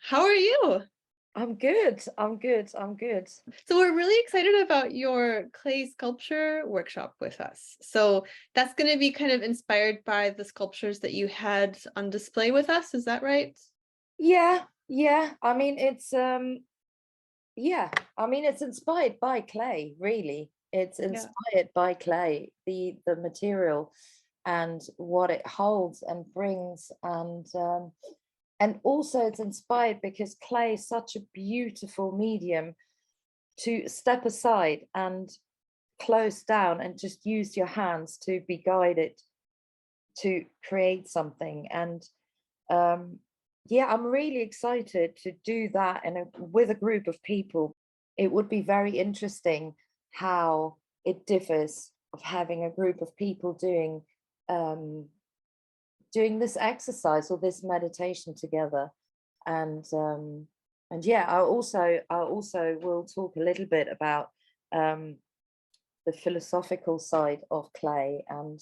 How are you? I'm good. I'm good. I'm good. So we're really excited about your clay sculpture workshop with us. So that's going to be kind of inspired by the sculptures that you had on display with us. Is that right? Yeah, yeah. It's inspired by clay, really. It's Yeah. inspired by clay, the material and what it holds and brings and also it's inspired because clay is such a beautiful medium to step aside and close down and just use your hands to be guided to create something. And um, yeah, I'm really excited to do that with a group of people. It would be very interesting how it differs of having a group of people um, doing this exercise or this meditation together. And yeah, I also will talk a little bit about um, the philosophical side of clay and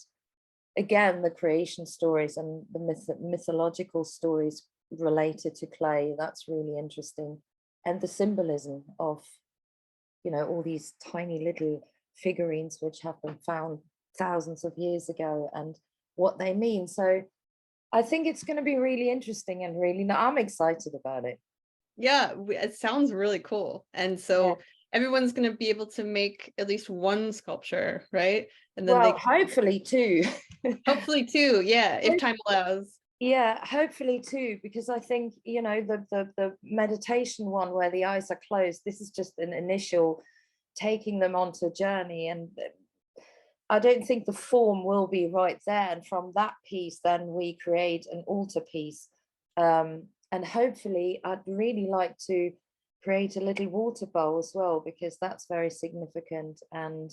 again the creation stories and the mythological stories related to clay. That's really interesting, and the symbolism of all these tiny little figurines which have been found thousands of years ago and what they mean. So I think it's going to be really interesting and really, no, I'm excited about it. Yeah, it sounds really cool. And Yeah. so everyone's going to be able to make at least one sculpture, right? And then they Well, can hopefully too. hopefully two, yeah, if time allows. Yeah, hopefully too, because I think, the meditation one where the eyes are closed, this is just an initial taking them onto a journey. And I don't think the form will be right there. And from that piece, then we create an altar piece. And hopefully, I'd really like to create a little water bowl as well, because that's very significant, and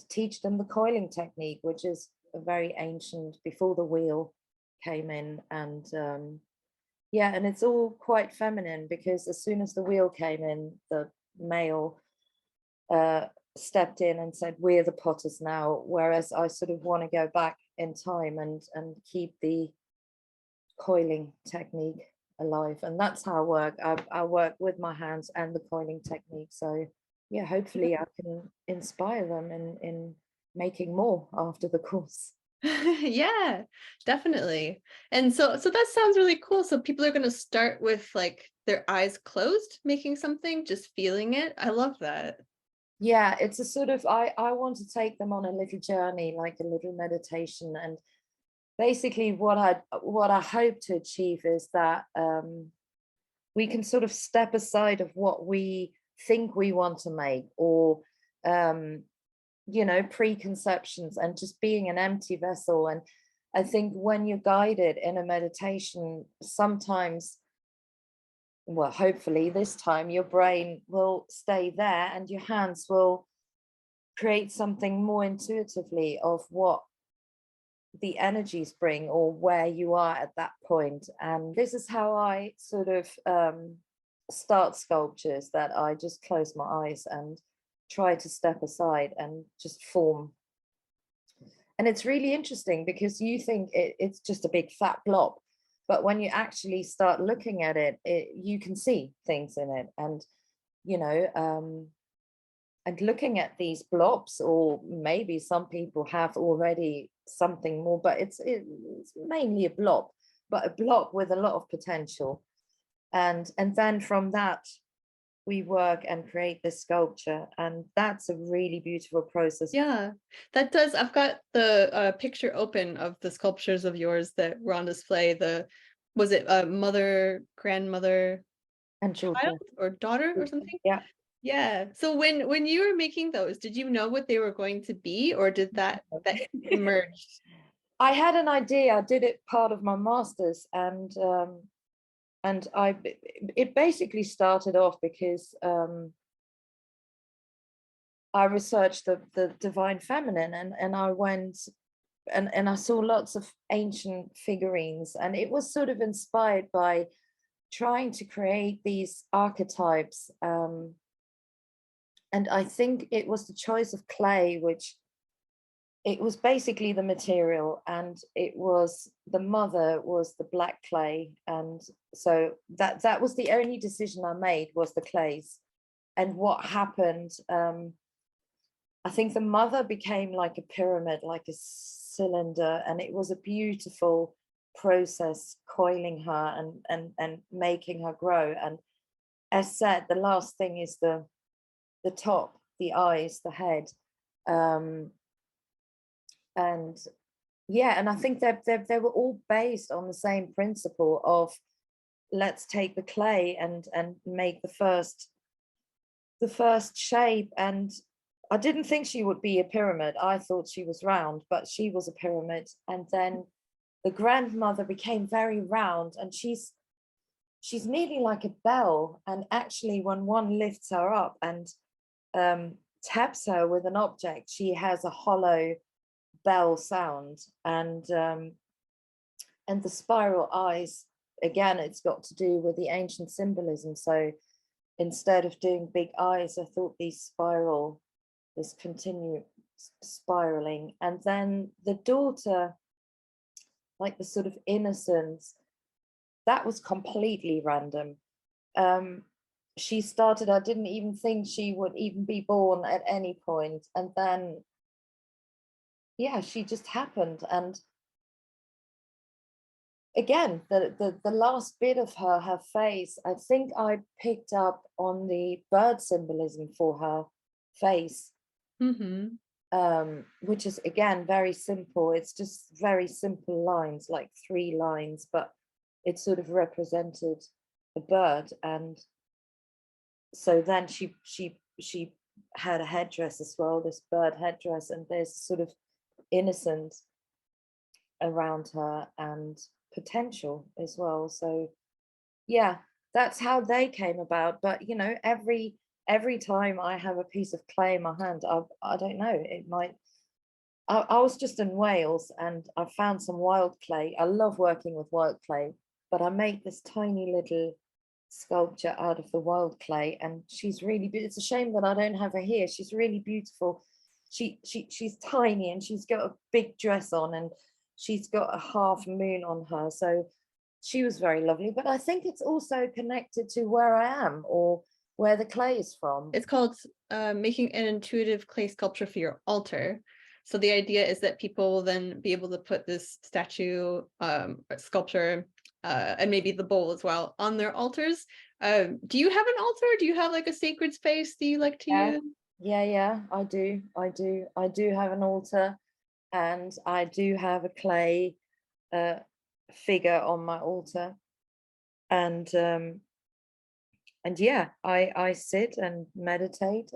teach them the coiling technique, which is a very ancient before the wheel came in. And yeah, and it's all quite feminine because as soon as the wheel came in, the male uh, stepped in and said, "We're the potters now." Whereas I sort of want to go back in time and keep the coiling technique alive, and that's how I work. I work with my hands and the coiling technique. So yeah, hopefully I can inspire them in making more after the course. Yeah, definitely. And so that sounds really cool. So people are going to start with like their eyes closed, making something, just feeling it. I love that. Yeah, it's a sort of, I want to take them on a little journey, like a little meditation. And basically what I hope to achieve is that we can sort of step aside of what we think we want to make, or um, preconceptions, and just being an empty vessel. And I think when you're guided in a meditation, sometimes, well, hopefully this time your brain will stay there and your hands will create something more intuitively of what the energies bring or where you are at that point. And this is how I sort of start sculptures, that I just close my eyes and try to step aside and just form. And it's really interesting because you think it's just a big fat blob, but when you actually start looking at it, you can see things in it. And you know um, and looking at these blobs, or maybe some people have already something more, but it's mainly a blob, but a blob with a lot of potential. And then from that we work and create this sculpture, and that's a really beautiful process. Yeah, that does. I've got the picture open of the sculptures of yours that were on display. Was it mother, grandmother, And child, children. or daughter or something? Yeah. Yeah. So when you were making those, did you know what they were going to be, or did that emerge? I had an idea. I did it part of my master's, and it basically started off because I researched the divine feminine, and I went and I saw lots of ancient figurines, and it was sort of inspired by trying to create these archetypes. And I think it was the choice of clay which it was basically the material, and it was the mother was the black clay, and so that was the only decision I made, was the clays. And what happened, I think the mother became like a pyramid, like a cylinder, and it was a beautiful process coiling her and making her grow. And as said, the last thing is the top, the eyes, the head. Um, and yeah, and I think that they were all based on the same principle of, let's take the clay and make the first shape. And I didn't think she would be a pyramid. I thought she was round, but she was a pyramid. And then the grandmother became very round, and she's nearly like a bell. And actually, when one lifts her up and taps her with an object, she has a hollow bell sound. And the spiral eyes, again, it's got to do with the ancient symbolism. So instead of doing big eyes, I thought this continue spiraling. And then the daughter, like the sort of innocence, that was completely random. She started, I didn't even think she would even be born at any point. And then, yeah, she just happened. And again, the last bit of her face, I think I picked up on the bird symbolism for her face, Mm-hmm. which is again very simple. It's just very simple lines, like 3 lines, but it sort of represented a bird. And so then she had a headdress as well, this bird headdress, and there's sort of innocence around her and potential as well. So yeah, that's how they came about. But you know, every time I have a piece of clay in my hand, I don't know, it might, I was just in Wales and I found some wild clay. I love working with wild clay, but I made this tiny little sculpture out of the wild clay, and she's really it's a shame that I don't have her here. She's really beautiful. She's tiny, and she's got a big dress on, and she's got a half moon on her. So she was very lovely. But I think it's also connected to where I am, or where the clay is from. It's called making an intuitive clay sculpture for your altar. So the idea is that people will then be able to put this statue, sculpture, and maybe the bowl as well on their altars. Do you have an altar? Do you have like a sacred space that you like to Yeah, use? yeah, I do have an altar, and I do have a clay uh, figure on my altar. And yeah, I sit and meditate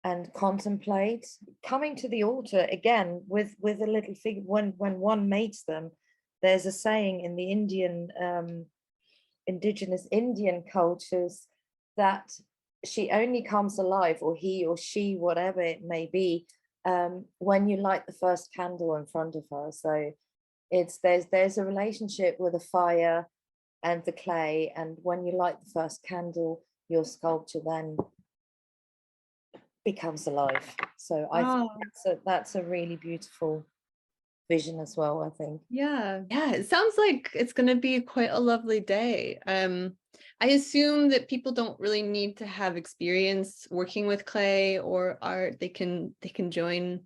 and contemplate coming to the altar again with a little figure. When one makes them, there's a saying in the indigenous Indian cultures that she only comes alive, or he or she, whatever it may be, when you light the first candle in front of her. So it's there's a relationship with the fire and the clay, and when you light the first candle, your sculpture then becomes alive. So I think Oh, that's a really beautiful vision as well, I think. yeah, it sounds like it's gonna be quite a lovely day. I assume that people don't really need to have experience working with clay or art. They can join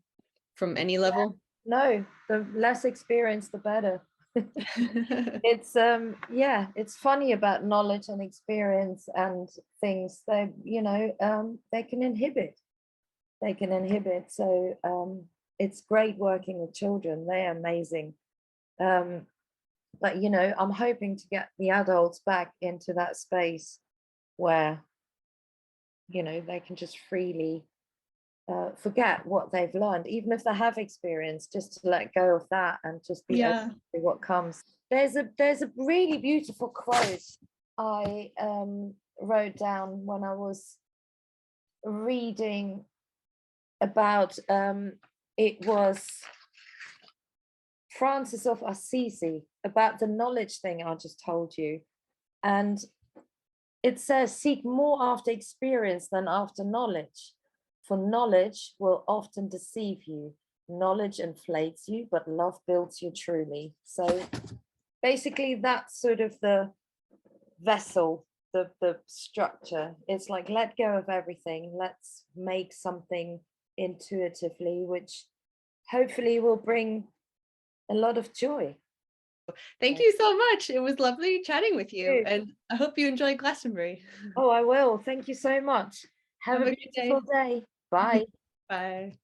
from any level. No, the less experience, the better. It's yeah, it's funny about knowledge and experience and things. They, you know, they can inhibit. They can inhibit. So it's great working with children. They are amazing. Um, but you know, I'm hoping to get the adults back into that space where, you know, they can just freely forget what they've learned, even if they have experience, just to let go of that and just be open Yeah. to what comes. There's a really beautiful quote I wrote down when I was reading about it was Francis of Assisi, about the knowledge thing I just told you. And it says, seek more after experience than after knowledge, for knowledge will often deceive you. knowledge inflates you, but love builds you truly. So basically that's sort of the vessel, the structure. It's like, let go of everything, let's make something intuitively, which hopefully will bring a lot of joy. Thank you so much. It was lovely chatting with you, you. and I hope you enjoy Glastonbury. Oh, I will. Thank you so much. Have Have a a good beautiful day. day. Bye. Bye.